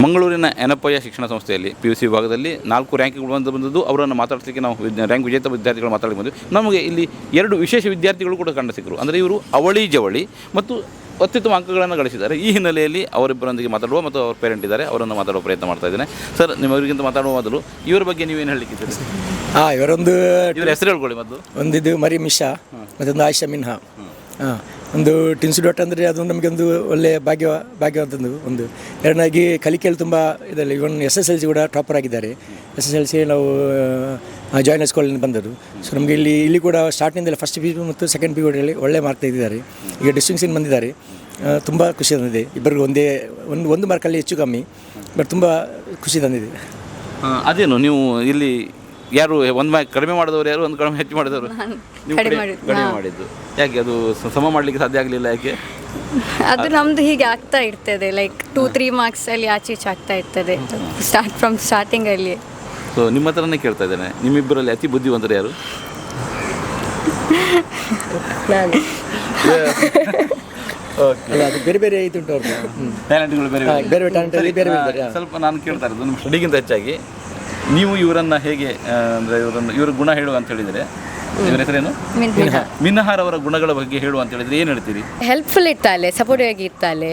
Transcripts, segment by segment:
ಮಂಗಳೂರಿನ ಎನಪಯ್ಯ ಶಿಕ್ಷಣ ಸಂಸ್ಥೆಯಲ್ಲಿ PUC ವಿಭಾಗದಲ್ಲಿ 4 ರ್ಯಾಂಕ್ಗಳು ಬಂದದ್ದು ಅವರನ್ನು ಮಾತಾಡ್ಲಿಕ್ಕೆ ನಾವು ರ್ಯಾಂಕ್ ವಿಜೇತ ವಿದ್ಯಾರ್ಥಿಗಳು ಮಾತಾಡಿ ಬಂದ್ವಿ. ನಮಗೆ ಇಲ್ಲಿ 2 ವಿಶೇಷ ವಿದ್ಯಾರ್ಥಿಗಳು ಕೂಡ ಕಂಡು ಸಿಕ್ಕರು. ಅಂದರೆ ಇವರು ಅವಳಿ ಜವಳಿ ಮತ್ತು ಅತ್ಯುತ್ತಮ ಅಂಕಗಳನ್ನು ಗಳಿಸಿದ್ದಾರೆ. ಈ ಹಿನ್ನೆಲೆಯಲ್ಲಿ ಅವರಿಬ್ಬರೊಂದಿಗೆ ಮಾತಾಡುವ ಮತ್ತು ಅವ್ರ ಪೇರೆಂಟ್ ಇದ್ದಾರೆ, ಅವರನ್ನು ಮಾತಾಡುವ ಪ್ರಯತ್ನ ಮಾಡ್ತಾ ಇದ್ದೇನೆ. ಸರ್, ನಿಮ್ಮವರಿಗಿಂತ ಮಾತಾಡುವ ಮೊದಲು ಇವರ ಬಗ್ಗೆ ನೀವೇನು ಹೇಳಲಿಕ್ಕಿದ್ದೀರಿ? ಇವರ ಹೆಸರು ಹೇಳ್ಕೊಳ್ಳಿ ಮೊದಲು. ಒಂದಿದು ಮರಿ ಮಿಶಾ ಮತ್ತೊಂದು ಆಯಿಷಾ ಮಿನ್ಹಾ. ಒಂದು ಟಿನ್ಸು ಡಾಟ್ ಅಂದರೆ ಅದು ನಮಗೆ ಒಂದು ಒಳ್ಳೆಯ ಭಾಗ್ಯವಂತಂದು ಒಂದು. ಎರಡನಾಗಿ ಕಲಿಕೆಯಲ್ಲಿ ತುಂಬ ಇದರಲ್ಲಿ ಇವನ್ SSLC ಕೂಡ ಟಾಪರ್ ಆಗಿದ್ದಾರೆ. SSLC ನಾವು ಜಾಯ್ನರ್ಸ್ ಕಾಲೇಜಿಂದ ಬಂದದ್ದು. ಸೊ ನಮಗೆ ಇಲ್ಲಿ ಕೂಡ ಸ್ಟಾರ್ಟಿಂದಲೇ ಫಸ್ಟ್ PU ಮತ್ತು ಸೆಕೆಂಡ್ PUಯಲ್ಲಿ ಒಳ್ಳೆ ಮಾರ್ಕ್ ತೆಗೆದಿದ್ದಾರೆ. ಈಗ ಡಿಸ್ಟಿಂಕ್ಷನ್ ಬಂದಿದ್ದಾರೆ. ತುಂಬ ಖುಷಿ ತಂದಿದೆ. ಇಬ್ಬರಿಗೂ ಒಂದು ಮಾರ್ಕಲ್ಲಿ ಹೆಚ್ಚು ಕಮ್ಮಿ, ಬಟ್ ತುಂಬ ಖುಷಿ ತಂದಿದೆ. ಅದೇನು ನೀವು ಇಲ್ಲಿ ಯಾರು ಒಂದು ಮಾರ್ಕ್ ಕಡಿಮೆ ಮಾಡಿದವರು, ಯಾರು ಒಂದು ಕಡಿಮೆ ಹೆಚ್ಚು ಮಾಡಿದವರು? ಕಡಿಮೆ ಮಾಡಿದ್ದು ಯಾಕೆ? ಅದು ಸಮ ಮಾಡಲಿಕ್ಕೆ ಸಾಧ್ಯ ಆಗಲಿಲ್ಲ ಯಾಕೆ? ಅದು ನಮ್ಮದು ಹೀಗೆ ಆಗ್ತಾ ಇರ್ತದೆ, ಲೈಕ್ 2-3 ಮಾರ್ಕ್ಸಲ್ಲಿ ಆಚೆ ಈಚೆ ಆಗ್ತಾ ಇರ್ತದೆ ಸ್ಟಾರ್ಟಿಂಗಲ್ಲಿ. ಸೊ ನಿಮ್ಮ ಹತ್ರನೇ ಕೇಳ್ತಾ ಇದ್ದೇನೆ, ನಿಮ್ಮಿಬ್ಬರಲ್ಲಿ ಅತಿ ಬುದ್ಧಿವಂತರು ಯಾರು? ಅದು ಬೇರೆ ಬೇರೆ ಇದು ಉಂಟು ಅವ್ರದ್ದು ಟ್ಯಾಲೆಂಟ್ಗಳು ಬೇರೆ ಬೇರೆ ಟ್ಯಾಲೆಂಟಲ್ಲಿ ಬೇರೆ ಬೇರೆ. ಸ್ವಲ್ಪ ನಾನು ಕೇಳ್ತಾ ಇರೋದು ನಿಮ್ಮ ಸ್ಟಡಿಗಿಂತ ಹೆಚ್ಚಾಗಿ ನೀವು ಇವರನ್ನು ಹೇಗೆ, ಅಂದರೆ ಇವ್ರ ಗುಣ ಹೇಳುವ ಅಂತ ಹೇಳಿದರೆ, ಇವರ ಹೆಸರೇನು? ಮಿನ್ಹಾರ್ ಅವರ ಗುಣಗಳ ಬಗ್ಗೆ ಹೇಳುವ ಅಂತ ಹೇಳಿದರೆ ಏನು ಹೇಳ್ತೀರಿ? ಹೆಲ್ಪ್ಫುಲ್ ಇರ್ತಾಳೆ, ಸಪೋರ್ಟಿವ್ ಆಗಿ ಇರ್ತಾಳೆ.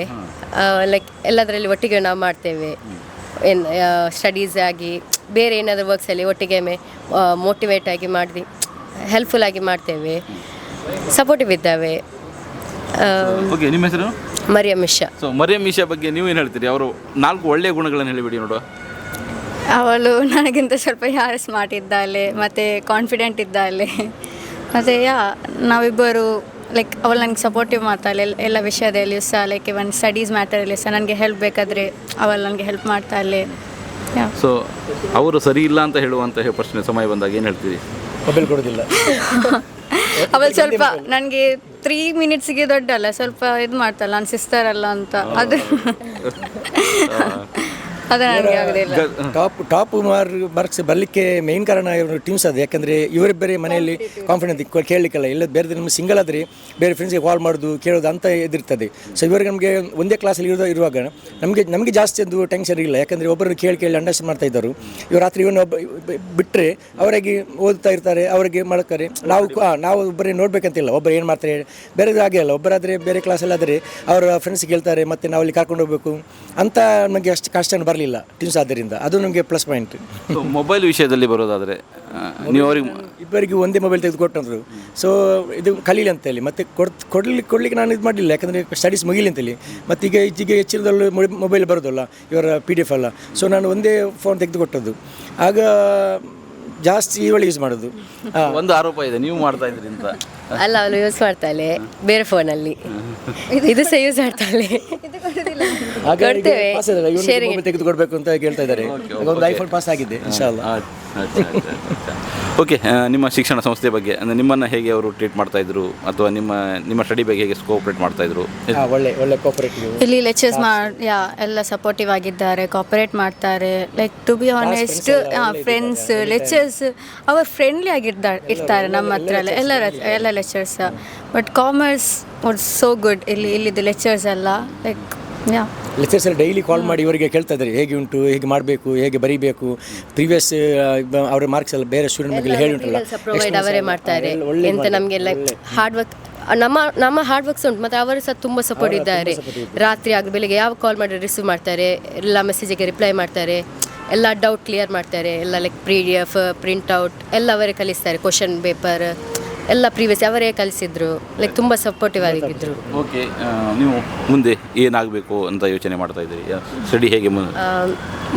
ಲೈಕ್ ಎಲ್ಲದರಲ್ಲಿ ಒಟ್ಟಿಗೆ ನಾವು ಮಾಡ್ತೇವೆ. ಸ್ಟಡೀಸ್ ಆಗಿ ಬೇರೆ ಏನಾದರೂ ವರ್ಕ್ಸಲ್ಲಿ ಒಟ್ಟಿಗೆ ಮೋಟಿವೇಟ್ ಆಗಿ ಮಾಡಿ ಹೆಲ್ಪ್ಫುಲ್ ಆಗಿ ಮಾಡ್ತೇವೆ, ಸಪೋರ್ಟಿವ್ ಇದ್ದಾವೆ. ಓಕೆ, ನಿಮ್ಮ ಹೆಸರು? ಮರಿಯಮ್ ಮಿಶಾ. ಸೊ ಮರಿಯಮ್ ಮಿಶಾ ಬಗ್ಗೆ ನೀವು ಏನು ಹೇಳ್ತೀರಿ? ಅವರು 4 ಒಳ್ಳೆಯ ಗುಣಗಳನ್ನು ಹೇಳಿಬಿಡಿ ನೋಡುವ. ಅವಳು ನನಗಿಂತ ಸ್ವಲ್ಪ ಸ್ಮಾರ್ಟ್ ಇದ್ದಾಳೆ ಮತ್ತು ಕಾನ್ಫಿಡೆಂಟ್ ಇದ್ದಾಳೆ. ಮತ್ತು ನಾವಿಬ್ಬರು ಲೈಕ್ ಅವಳು ನನಗೆ ಸಪೋರ್ಟಿವ್ ಮಾಡ್ತಾಳೆ ಎಲ್ಲ ವಿಷಯದಲ್ಲಿ ಸಹ. ಲೈಕ್ ಇವನ್ ಸ್ಟಡೀಸ್ ಮ್ಯಾಟರಲ್ಲಿ ಸಹ ನನಗೆ ಹೆಲ್ಪ್ ಬೇಕಾದರೆ ಅವಳು ನನಗೆ ಹೆಲ್ಪ್ ಮಾಡ್ತಾಳೆ. ಸೊ ಅವರು ಸರಿ ಇಲ್ಲ ಅಂತ ಹೇಳುವಂತಹ ಪ್ರಶ್ನೆ ಸಮಯ ಬಂದಾಗ ಏನು ಹೇಳ್ತೀರಿ? ಮೊಬೈಲ್ ಕೊಡೋದಿಲ್ಲ. ಅವಳು ಸ್ವಲ್ಪ ನನಗೆ 3 ಮಿನಿಟ್ಸಿಗೆ ದೊಡ್ಡಲ್ಲ, ಸ್ವಲ್ಪ ಇದು ಮಾಡ್ತಾಳೆ, ನಾನು ಸಿಸ್ಟರ್ ಅಲ್ಲ ಅಂತ. ಅದು ನನಗೆ ಆಗೋದಿಲ್ಲ. ಟಾಪ್ ಮಾರ್ಕ್ಸ್ ಬರಲಿಕ್ಕೆ ಮೇನ್ ಕಾರಣ ಇವರು ಟೀಮ್ಸ್ ಅದು. ಯಾಕಂದರೆ ಇವರಿಬ್ಬರೇ ಮನೆಯಲ್ಲಿ ಕಾನ್ಫಿಡೆನ್ಸ್ ಕೇಳಲಿಕ್ಕೆಲ್ಲ ಇಲ್ಲ. ಬೇರೆ ನಮಗೆ ಸಿಂಗಲ್ ಆದರೆ ಬೇರೆ ಫ್ರೆಂಡ್ಸ್ಗೆ ಕಾಲ್ ಮಾಡೋದು ಕೇಳೋದು ಅಂತ ಇದಿರ್ತದೆ. ಸೊ ಇವರಿಗೆ ನಮಗೆ ಒಂದೇ ಕ್ಲಾಸಲ್ಲಿ ಇರುವಾಗ ನಮಗೆ ಜಾಸ್ತಿ ಒಂದು ಟೆನ್ಷನ್ ಇಲ್ಲ. ಯಾಕಂದರೆ ಒಬ್ಬರನ್ನು ಕೇಳಿ ಅಂಡರ್ಸ್ಟ್ಯಾಂಡ್ ಮಾಡ್ತಾ ಇದ್ದರು. ಇವರು ರಾತ್ರಿ ಇವನು ಬಿಟ್ಟರೆ ಅವರಿಗೆ ಓದ್ತಾ ಇರ್ತಾರೆ, ಅವರಿಗೆ ಮಾಡ್ತಾರೆ. ನಾವು ಒಬ್ಬರೇ ನೋಡಬೇಕಂತಿಲ್ಲ, ಒಬ್ಬರು ಏನು ಮಾಡ್ತಾರೆ ಬೇರೆದು ಹಾಗೆ ಅಲ್ಲ. ಒಬ್ಬರಾದರೆ ಬೇರೆ ಕ್ಲಾಸಲ್ಲಿ ಆದರೆ ಅವರ ಫ್ರೆಂಡ್ಸ್ ಕೇಳ್ತಾರೆ, ಮತ್ತು ನಾವು ಅಲ್ಲಿ ಕರ್ಕೊಂಡು ಹೋಗಬೇಕು ಅಂತ ನಮಗೆ ಅಷ್ಟು ಕಷ್ಟ ಬರಲಿಲ್ಲ ಟೀಮ್ಸ್. ಆದ್ದರಿಂದ ಅದು ನಮಗೆ ಪ್ಲಸ್ ಪಾಯಿಂಟ್. ಮೊಬೈಲ್ ವಿಷಯದಲ್ಲಿ ಬರೋದಾದರೆ ನೀವು ಅವರಿಗೆ ಇಬ್ಬರಿಗೂ ಒಂದೇ ಮೊಬೈಲ್ ತೆಗೆದುಕೊಟ್ಟಂದ್ರು. ಸೊ ಇದು ಕಲೀಲಿ ಅಂತೇಳಿ ಮತ್ತೆ ಕೊಡ್ಲಿಕ್ಕೆ ನಾನು ಇದು ಮಾಡಲಿಲ್ಲ, ಯಾಕಂದರೆ ಸ್ಟಡೀಸ್ ಮುಗಿಲಿ ಅಂತೇಳಿ. ಮತ್ತು ಈಗ ಹೆಚ್ಚಿನದಲ್ಲೂ ಮೊಬೈಲ್ ಬರೋದಲ್ಲ ಇವರ PDF ಅಲ್ಲ. ಸೊ ನಾನು ಒಂದೇ ಫೋನ್ ತೆಗೆದುಕೊಟ್ಟದ್ದು. ಆಗ ಜಾಸ್ತಿ ಇವಳು ಯೂಸ್ ಮಾಡೋದು. ಒಂದು ಆರೋಪ ಇದೆ ನೀವು ಮಾಡ್ತಾ ಇದ್ರಿ ಅಂತ. ಅಲ್ಲ, ಅವಳು ಯೂಸ್ ಮಾಡ್ತಾಳೆ ಬೇರೆ ಫೋನಲ್ಲಿ, ಇದು ಸಹ ಯೂಸ್ ಮಾಡ್ತಾಳೆ. ತೆಗೆದುಕೊಡ್ಬೇಕು ಅಂತ ಕೇಳ್ತಾ ಇದ್ದಾರೆ. ಒಂದು ಐಫೋನ್ ಪಾಸ್ ಆಗಿದೆ ಇನ್ಶಾಅಲ್ಲಾ. ಓಕೆ, ನಿಮ್ಮ ಶಿಕ್ಷಣ ಸಂಸ್ಥೆ ಬಗ್ಗೆ ಅಂದರೆ ನಿಮ್ಮನ್ನು ಹೇಗೆ ಅವರು ಟ್ರೀಟ್ ಮಾಡ್ತಾಯಿದ್ರು, ಅಥವಾ ನಿಮ್ಮ ಸ್ಟಡಿ ಬಗ್ಗೆ ಹೇಗೆ ಕೋಆಪರೇಟ್ ಮಾಡ್ತಾಯಿದ್ರು? ಒಳ್ಳೆ ಕೋಆಪರೇಟಿವ್. ಇಲ್ಲಿ ಲೆಕ್ಚರ್ಸ್ ಎಲ್ಲ ಸಪೋರ್ಟಿವ್ ಆಗಿದ್ದಾರೆ, ಕೋಆಪರೇಟ್ ಮಾಡ್ತಾರೆ. Like to be honest, friends lecturers ಅವರು ಫ್ರೆಂಡ್ಲಿ ಇರ್ತಾರೆ ನಮ್ಮ ಹತ್ರ ಎಲ್ಲ lecturers. But commerce was so good. ಇಲ್ಲಿದ್ದು ಲೆಕ್ಚರ್ಸ್ ಎಲ್ಲ ಲೈಕ್ ಲೆಕ್ಚರ್ಸ್ ಎಲ್ಲ ಡೈಲಿ ಕಾಲ್ ಮಾಡಿ ಇವರಿಗೆ ಕೇಳ್ತಾ ಇದ್ದಾರೆ ಹೇಗೆ ಉಂಟು, ಹೇಗೆ ಮಾಡಬೇಕು, ಹೇಗೆ ಬರೀಬೇಕು. ಪ್ರೀವಿಯಸ್ ಅವರ ಮಾರ್ಕ್ಸ್ ಎಲ್ಲ ಬೇರೆ ಸ್ಟೂಡೆಂಟ್ ಬಗ್ಗೆ ಹೇಳಿ ಉಂಟಲ್ಲ, ಪ್ರೊವೈಡ್ ಅವರೇ ಮಾಡ್ತಾರೆ. ಎಂತ ನಮಗೆಲ್ಲ ಹಾರ್ಡ್ ವರ್ಕ್, ನಮ್ಮ ಹಾರ್ಡ್ ವರ್ಕ್ಸ್ ಉಂಟು. ಮತ್ತು ಅವರು ಸಹ ತುಂಬ ಸಪೋರ್ಟ್ ಇದ್ದಾರೆ. ರಾತ್ರಿ ಆಗ ಬೆಳಿಗ್ಗೆ ಯಾವ ಕಾಲ್ ಮಾಡಿ ರಿಸೀವ್ ಮಾಡ್ತಾರೆ, ಎಲ್ಲ ಮೆಸೇಜಿಗೆ ರಿಪ್ಲೈ ಮಾಡ್ತಾರೆ, ಎಲ್ಲ ಡೌಟ್ ಕ್ಲಿಯರ್ ಮಾಡ್ತಾರೆ. ಎಲ್ಲ ಲೈಕ್ PDF ಪ್ರಿಂಟ್ಔಟ್ ಎಲ್ಲ ಅವರೇ ಕಲಿಸ್ತಾರೆ. ಕ್ವಶನ್ ಪೇಪರ್ ಎಲ್ಲ ಪ್ರೀವಿಯಸ್ ಅವರೇ ಕಲಿಸಿದ್ರು. ಲೈಕ್ ತುಂಬ ಸಪೋರ್ಟಿವ್ ಆಗಿದ್ದರು. ಓಕೆ, ನೀವು ಮುಂದೆ ಏನಾಗಬೇಕು ಅಂತ ಯೋಚನೆ ಮಾಡ್ತಾ ಇದ್ದೀರಿ? ಸ್ಟಡಿ ಹೇಗೆ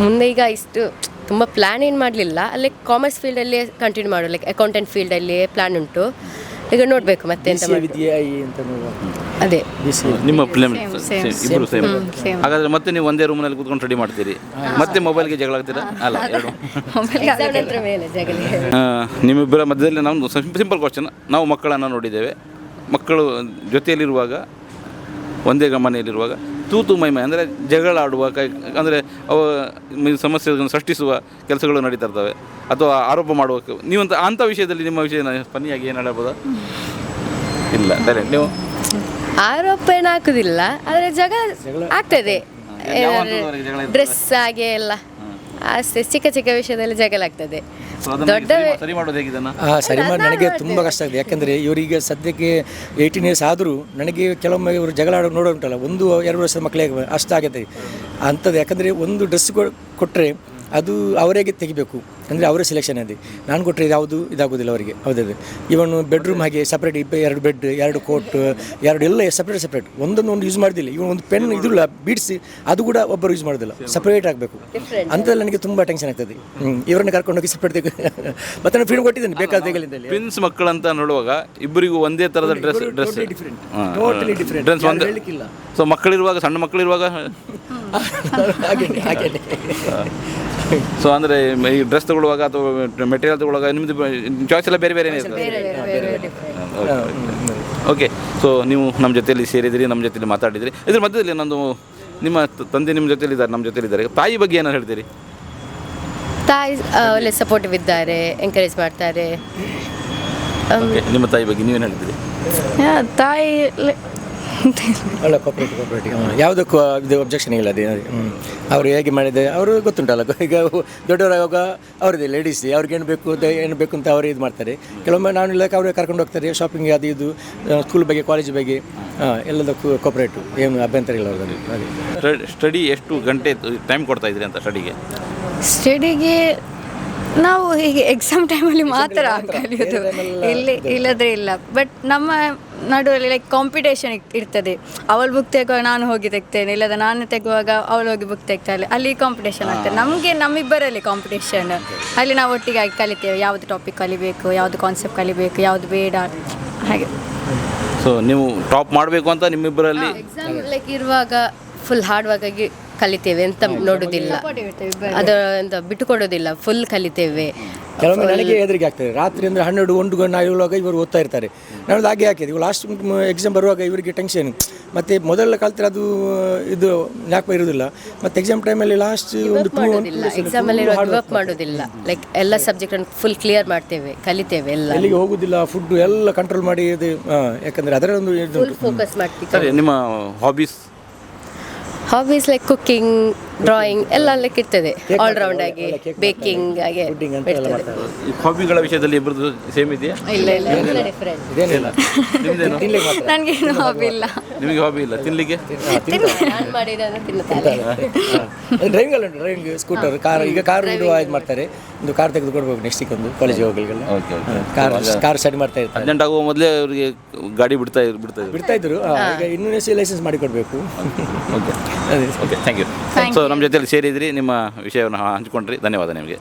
ಮುಂದೆ ಈಗ ಇಷ್ಟು ತುಂಬ ಪ್ಲ್ಯಾನ್ ಏನು ಮಾಡಲಿಲ್ಲ. ಲೈಕ್ ಕಾಮರ್ಸ್ ಫೀಲ್ಡಲ್ಲಿ ಕಂಟಿನ್ಯೂ ಮಾಡೋ, ಲೈಕ್ ಅಕೌಂಟೆಂಟ್ ಫೀಲ್ಡಲ್ಲಿ ಪ್ಲ್ಯಾನ್ ಉಂಟು. ಈಗ ನೋಡಬೇಕು ಮತ್ತೆ ಎಂತ ಅದೇ ನಿಮ್ಮ ಇಬ್ಬರು ಸೇಮ್. ಹಾಗಾದರೆ ಮತ್ತೆ ನೀವು ಒಂದೇ ರೂಮ್ನಲ್ಲಿ ಕೂತ್ಕೊಂಡು ಸ್ಟಡಿ ಮಾಡ್ತೀರಿ, ಮತ್ತೆ ಮೊಬೈಲ್ಗೆ ಜಗಳ ಆಗ್ತೀರಾ? ಅಲ್ಲ, ಎರಡು ನಿಮ್ಮಿಬ್ಬರ ಮಧ್ಯದಲ್ಲಿ ನಾವು ಸಿಂಪಲ್ ಕ್ವಶನ್. ನಾವು ಮಕ್ಕಳನ್ನು ನೋಡಿದ್ದೇವೆ, ಮಕ್ಕಳು ಜೊತೆಯಲ್ಲಿರುವಾಗ, ಒಂದೇ ಮನೆಯಲ್ಲಿರುವಾಗ ತೂತು ಮೈಮೈ ಅಂದರೆ ಜಗಳ ಆಡುವ ಅಂದರೆ ಅವ ಸಮಸ್ಯೆಗಳನ್ನು ಸೃಷ್ಟಿಸುವ ಕೆಲಸಗಳು ನಡೀತಾ ಇರ್ತವೆ, ಅಥವಾ ಆರೋಪ ಮಾಡುವ. ನೀವಂತ ಅಂಥ ವಿಷಯದಲ್ಲಿ ನಿಮ್ಮ ವಿಷಯ ಫನ್ನಿಯಾಗಿ ಏನು ಹೇಳಬಹುದು? ಇಲ್ಲ, ಡೈರೆಕ್ಟ್ ನೀವು ಆರೋಪ ಏನು ಹಾಕುದಿಲ್ಲ, ಆದರೆ ಜಗಳ ಆಗ್ತದೆ. ಯಾವ ಹಂತದವರೆಗೆ ಜಗಳ ಇರ್ತದೆ? ಡ್ರೆಸ್ ಹಾಗೆ ಎಲ್ಲ ಅಷ್ಟೇ ಚಿಕ್ಕ ಚಿಕ್ಕ ವಿಷಯದಲ್ಲಿ ಜಗಳ ಆಗ್ತದೆ. So ಅದನ್ನ ದೊಡ್ಡ ಸರಿ ಮಾಡೋದು ಹೇಗೆ ಇದನ್ನು? ಸರಿ ಮಾಡಿ ನನಗೆ ತುಂಬ ಕಷ್ಟ ಆಗಿದೆ. ಯಾಕೆಂದರೆ ಇವರಿಗೆ ಸದ್ಯಕ್ಕೆ 18 ಇಯರ್ಸ್ ಆದರೂ ನನಗೆ ಕೆಲವೊಮ್ಮೆ ಇವರು ಜಗಳ ಆಡೋ ನೋಡೋ ಉಂಟಲ್ಲ, 1-2 ವರ್ಷದ ಮಕ್ಕಳಿಗೆ ಅಷ್ಟಾಗುತ್ತೆ ಅಂಥದ್ದು. ಯಾಕಂದರೆ ಒಂದು ಡ್ರೆಸ್ ಕೊಟ್ಟರೆ ಅದು ಅವರಿಗೆ ತೆಗಿಬೇಕು, ಅಂದರೆ ಅವರ ಸೆಲೆಕ್ಷನ್ ಇದೆ. ನಾನು ಕೊಟ್ಟರೆ ಯಾವುದು ಇದಾಗೋದಿಲ್ಲ ಅವರಿಗೆ. ಹೌದದು. ಇವನು ಬೆಡ್ರೂಮ್ ಹಾಗೆ ಸಪ್ರೇಟ್ 2 ಬೆಡ್, 2 ಕೋಟ್, 2 ಎಲ್ಲ ಸಪ್ರೇಟ್ ಒಂದೊಂದು ಯೂಸ್ ಮಾಡೋದಿಲ್ಲ. ಇವನು ಒಂದು ಪೆನ್ ಇದಿಲ್ಲ ಬೀಡ್ಸಿ ಅದು ಕೂಡ ಒಬ್ಬರು ಯೂಸ್ ಮಾಡೋದಿಲ್ಲ, ಸಪ್ರೇಟ್ ಆಗಬೇಕು. ಅಂಥದ್ದು ನನಗೆ ತುಂಬ ಟೆನ್ಷನ್ ಆಗ್ತದೆ. ಇವರನ್ನು ಕರ್ಕೊಂಡೋಗಿ ಸಪ್ರೇಟ್ ಮತ್ತೆ ನಾನು ಫ್ರೀಡಮ್ ಕೊಟ್ಟಿದ್ದೇನೆ ಬೇಕಾದ ತೆಗಲಿಂದ. ಟ್ವಿನ್ಸ್ ಮಕ್ಕಳಂತ ನೋಡುವಾಗ ಇಬ್ಬರಿಗೂ ಒಂದೇ ಥರದ ಡ್ರೆಸ್ ಟೋಟಲಿ ಡಿಫ್ರೆಂಟ್ ಡ್ರೆಸ್ ಒಂದೇ. ಸೊ ಮಕ್ಕಳಿರುವಾಗ, ಸಣ್ಣ ಮಕ್ಕಳಿರುವಾಗ ಸೊ ಅಂದರೆ ಈ ಡ್ರೆಸ್ ತಗೊಳ್ಳುವಾಗ ಅಥವಾ ಮೆಟೀರಿಯಲ್ ತಗೊಳ್ಳುವಾಗ ನಿಮ್ಮದು ಚಾಯ್ಸ್ ಎಲ್ಲ ಬೇರೆ ಬೇರೆನೇ ಇರ್ತದೆ. ಓಕೆ. ಸೊ ನೀವು ನಮ್ಮ ಜೊತೆಯಲ್ಲಿ ಸೇರಿದಿರಿ, ನಮ್ಮ ಜೊತೆಯಲ್ಲಿ ಮಾತಾಡಿದಿರಿ. ಇದ್ರ ಮಧ್ಯದಲ್ಲಿ ನಂದು ನಿಮ್ಮ ತಂದೆ ನಿಮ್ಮ ಜೊತೆಲಿದ್ದಾರೆ, ನಮ್ಮ ಜೊತೆಲಿದ್ದಾರೆ. ತಾಯಿ ಬಗ್ಗೆ ಏನು ಹೇಳ್ತೀರಿ? ತಾಯಿ ಒಳ್ಳೆ ಸಪೋರ್ಟಿವ್ ಇದ್ದಾರೆ, ಎಂಕರೇಜ್ ಮಾಡ್ತಾರೆ. ಓಕೆ. ನಿಮ್ಮ ತಾಯಿ ಬಗ್ಗೆ ನೀವೇನು ಹೇಳ್ತೀರಿ? ತಾಯಿ ಒಳ್ಳೆ ಕೋಪರೇಟಿವ್ ಯಾವುದಕ್ಕೂ ಇದು ಅಬ್ಜೆಕ್ಷನ್ ಇಲ್ಲ. ಅದೇ ಅವರು ಹೇಗೆ ಮಾಡಿದೆ ಅವರು ಗೊತ್ತುಂಟಲ್ಲ. ಈಗ ದೊಡ್ಡವರಾಗ ಅವ್ರದ್ದೇ ಲೇಡೀಸ್ ಅವ್ರಿಗೆ ಏನು ಬೇಕು ಅಂತ ಅವರೇ ಇದು ಮಾಡ್ತಾರೆ. ಕೆಲವೊಮ್ಮೆ ನಾನು ಇಲ್ಲ ಅವರೇ ಕರ್ಕೊಂಡು ಹೋಗ್ತಾರೆ ಶಾಪಿಂಗ್, ಅದು ಇದು, ಸ್ಕೂಲ್ ಬಗ್ಗೆ, ಕಾಲೇಜ್ ಬಗ್ಗೆ ಎಲ್ಲದಕ್ಕೂ ಕೋಪರೇಟಿವ್, ಏನು ಅಭ್ಯಂತರ ಇಲ್ಲ ಅವ್ರದ್ದು. ಅದೇ ಸ್ಟಡಿ ಎಷ್ಟು ಗಂಟೆ ಟೈಮ್ ಕೊಡ್ತಾ ಇದ್ರಿ ಅಂತ ಸ್ಟಡಿಗೆ? ನಾವು ಹೀಗೆ ಎಕ್ಸಾಮ್ ಟೈಮಲ್ಲಿ ಮಾತ್ರ ಕಲಿಯೋದು, ಇಲ್ಲದ್ರೆ ಇಲ್ಲ. ಬಟ್ ನಮ್ಮ ನಡುವಲ್ಲಿ ಲೈಕ್ ಕಾಂಪಿಟೇಷನ್ ಇರ್ತದೆ. ಅವಳು ಬುಕ್ ತೆಗುವಾಗ ನಾನು ಹೋಗಿ ತೆಗ್ತೇನೆ, ಇಲ್ಲದ ನಾನು ತೆಗುವಾಗ ಅವಳು ಹೋಗಿ ಬುಕ್ ತೆಗ್ತಾಳೆ. ಅಲ್ಲಿ ಕಾಂಪಿಟೇಷನ್ ಆಗ್ತದೆ. ನಮಗೆ ನಮ್ಮಿಬ್ಬರಲ್ಲಿ ಕಾಂಪಿಟೇಷನ್. ಅಲ್ಲಿ ನಾವು ಒಟ್ಟಿಗೆ ಆಗಿ ಕಲಿತೇವೆ, ಯಾವುದು ಟಾಪಿಕ್ ಕಲಿಬೇಕು, ಯಾವುದು ಕಾನ್ಸೆಪ್ಟ್ ಕಲಿಬೇಕು, ಯಾವುದು ಬೇಡ, ಹಾಗೆ. ಸೊ ನೀವು ಟಾಪ್ ಮಾಡಬೇಕು ಅಂತ ನಿಮ್ಮಿಬ್ಬರಲ್ಲಿ ಎಕ್ಸಾಮ್ ಲೈಕ್ ಇರುವಾಗ ಫುಲ್ ಹಾರ್ಡ್ ವರ್ಕ್ ಆಗಿ ಕಲಿತೇವೆ, ಎಂತ ನೋಡೋದಿಲ್ಲ, ಅದು ಎಂತ ಬಿಟ್ಟು ಕೊಡೋದಿಲ್ಲ, ಫುಲ್ ಕಲಿತೇವೆ. ಕೆಲವೊಮ್ಮೆ ನನಗೆ ಹೆದರಿಕೆ ಆಗ್ತದೆ. ರಾತ್ರಿ ಅಂದರೆ 12-1 ಗಂಟೆ ಆಗುವಾಗ ಇವರು ಓದ್ತಾ ಇರ್ತಾರೆ. ನಾನು ಹಾಗೆ ಹಾಕಿದೆ. ಇವು ಲಾಸ್ಟ್ ಎಕ್ಸಾಮ್ ಬರುವಾಗ ಇವರಿಗೆ ಟೆನ್ಷನ್. ಮತ್ತು ಮೊದಲೆಲ್ಲ ಕಲ್ತರೆ ಅದು ಇದು ಜ್ಞಾಪಕ ಇರೋದಿಲ್ಲ. ಮತ್ತು ಎಕ್ಸಾಮ್ ಟೈಮಲ್ಲಿ ಲಾಸ್ಟ್ ಒಂದು ಎಕ್ಸಾಮಲ್ಲಿ ವರ್ಕ್ ಮಾಡೋದಿಲ್ಲ. ಲೈಕ್ ಎಲ್ಲ ಸಬ್ಜೆಕ್ಟನ್ನು ಫುಲ್ ಕ್ಲಿಯರ್ ಮಾಡ್ತೇವೆ, ಕಲಿತೇವೆ. ಎಲ್ಲ ಎಲ್ಲಿಗೆ ಹೋಗೋದಿಲ್ಲ, ಫುಡ್ ಎಲ್ಲ ಕಂಟ್ರೋಲ್ ಮಾಡಿ ಇದು. ಯಾಕಂದರೆ ಅದರ ಒಂದು ಫುಲ್ ಫೋಕಸ್ ಮಾಡ್ತೀವಿ. ಸರಿ, ನಿಮ್ಮ ಹಾಬೀಸ್ ಲೈಕ್ ಕುಕ್ಕಿಂಗ್, ಡ್ರಾಯಿಂಗ್ ಎಲ್ಲ ಲೈಕ್ ಇರ್ತದೆ. ಆಲ್ರೌಂಡ್ ಆಗಿ ಬೇಕಿಂಗ್ ಹಾಗೆ ಇರ್ತದೆ. ಹಾಬಿಗಳ ವಿಷಯದಲ್ಲಿ ಇಬ್ಬರದು ಸೇಮ್ ಇದೆಯಾ? ಇಲ್ಲ ಡಿಫರೆಂಟ್. ನಿಮ್ದೇನು? ನನಗೇನು ಹಾಬಿ ಇಲ್ಲ. ನಿಮಗೆ ಹಾಬಿ ಇಲ್ಲ? ತಿನ್ನಲಿಕ್ಕೆ ನಾನು ಮಾಡಿರೋದು ತಿನ್ನುತ್ತಾರೆ. ಡ್ರೈವಿಂಗ್ ಅಲ್ಲ, ಡ್ರೈವಿಂಗ್, ಸ್ಕೂಟರ್, ಕಾರ್. ಈಗ ಕಾರ್ ಇದು ಮಾಡ್ತಾರೆ. ಒಂದು ಕಾರ್ ತೆಗೆದು ಕೊಡ್ಬೇಕು ನೆಕ್ಸ್ಟಿಗೆ, ಒಂದು ಕಾಲೇಜಿಗೆ ಹೋಗಲಿಗೆಲ್ಲ ಕಾರ್ ಸ್ಟಡಿ ಮಾಡ್ತಾ ಇರ್ತಾರೆ. 18 ಆಗುವ ಮೊದಲೇ ಅವರಿಗೆ ಗಾಡಿ ಬಿಡ್ತಾ ಇದ್ರು. ಈಗ ಇನ್ನೂ ಲೈಸೆನ್ಸ್ ಮಾಡಿ ಕೊಡಬೇಕು. Okay. Okay, thank you. So ನಮ್ಮ ಜೊತೆಯಲ್ಲಿ ಸೇರಿದ್ರಿ, ನಿಮ್ಮ ವಿಷಯವನ್ನು ಹಂಚಿಕೊಂಡ್ರಿ. ಧನ್ಯವಾದ ನಿಮಗೆ.